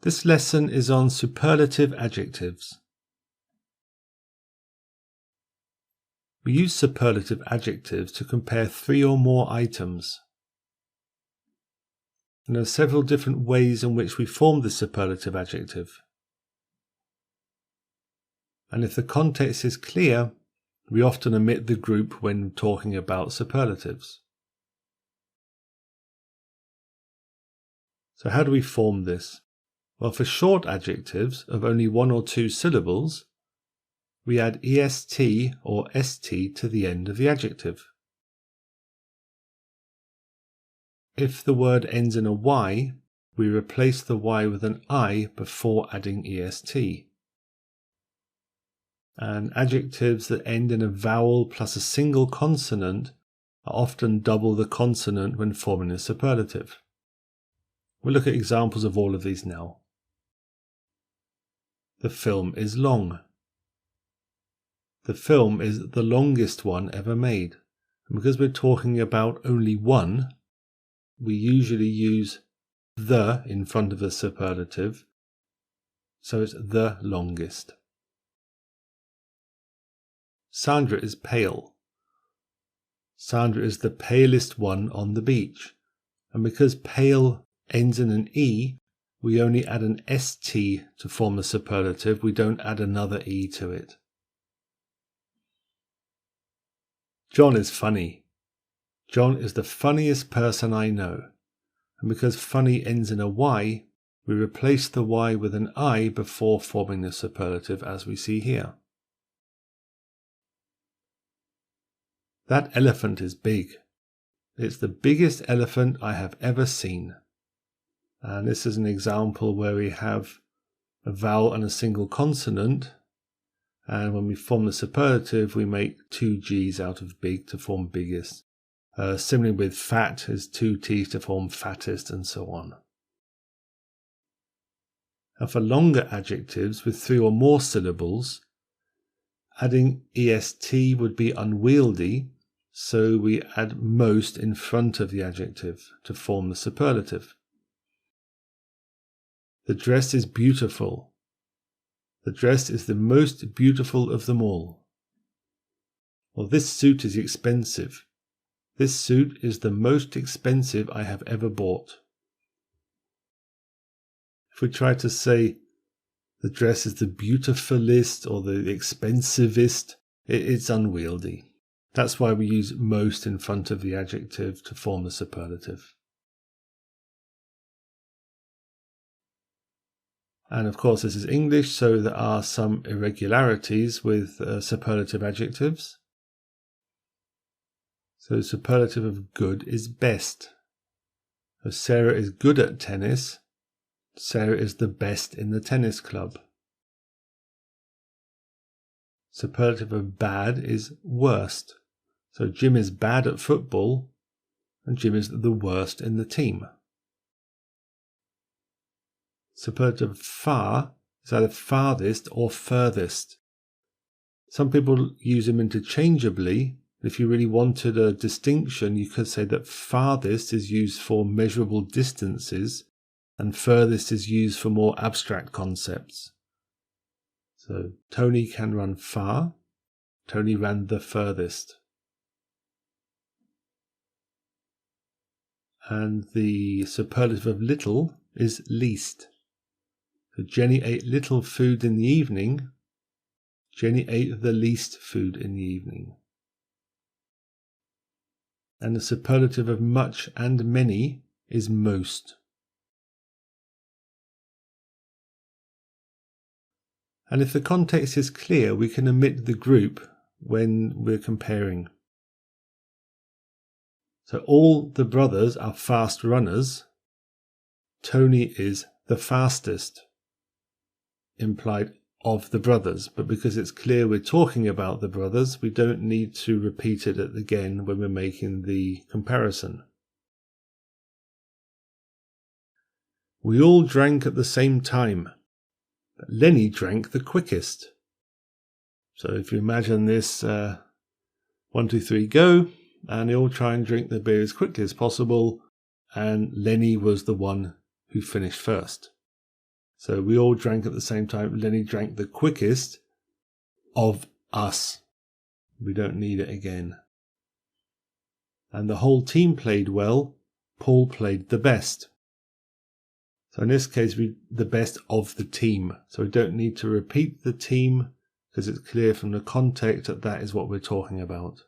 This lesson is on superlative adjectives. We use superlative adjectives to compare 3 or more items. And there are several different ways in which we form the superlative adjective. And if the context is clear, we often omit the group when talking about superlatives. So how do we form this? Well, for short adjectives of only 1 or 2 syllables, we add est or st to the end of the adjective. If the word ends in a y, we replace the y with an I before adding est. And adjectives that end in a vowel plus a single consonant are often double the consonant when forming a superlative. We'll look at examples of all of these now. The film is long. The film is the longest one ever made. And because we're talking about only one, we usually use the in front of the superlative, so it's the longest. Sandra is pale. Sandra is the palest one on the beach. And because pale ends in an E, we only add an st to form the superlative. We don't add another E to it. John is funny. John is the funniest person I know. And because funny ends in a Y, we replace the Y with an I before forming the superlative, as we see here. That elephant is big. It's the biggest elephant I have ever seen. And this is an example where we have a vowel and a single consonant. And when we form the superlative, we make 2 G's out of big to form biggest. Similarly with fat is 2 T's to form fattest, and so on. And for longer adjectives with 3 or more syllables, adding est would be unwieldy, so we add most in front of the adjective to form the superlative. The dress is beautiful. The dress is the most beautiful of them all. Well, this suit is expensive. This suit is the most expensive I have ever bought. If we try to say the dress is the beautifulest or the expensivest, it's unwieldy. That's why we use most in front of the adjective to form the superlative. And of course this is English, so there are some irregularities with superlative adjectives. So superlative of good is best. So Sarah is good at tennis. Sarah is the best in the tennis club. Superlative of bad is worst. So Jim is bad at football and Jim is the worst in the team. Superlative of far is either farthest or furthest. Some people use them interchangeably. If you really wanted a distinction, you could say that farthest is used for measurable distances and furthest is used for more abstract concepts. So Tony can run far. Tony ran the furthest. And the superlative of little is least. So Jenny ate little food in the evening. Jenny ate the least food in the evening. And the superlative of much and many is most. And if the context is clear, we can omit the group when we're comparing. So all the brothers are fast runners. Tony is the fastest, implied of the brothers. But because it's clear we're talking about the brothers, we don't need to repeat it again when we're making the comparison. We all drank at the same time. But Lenny drank the quickest. So if you imagine this 1, 2, 3, go, and they all try and drink the beer as quickly as possible, and Lenny was the one who finished first. So we all drank at the same time. Lenny drank the quickest of us. We don't need it again. And the whole team played well. Paul played the best. So in this case, the best of the team. So we don't need to repeat the team because it's clear from the context that that is what we're talking about.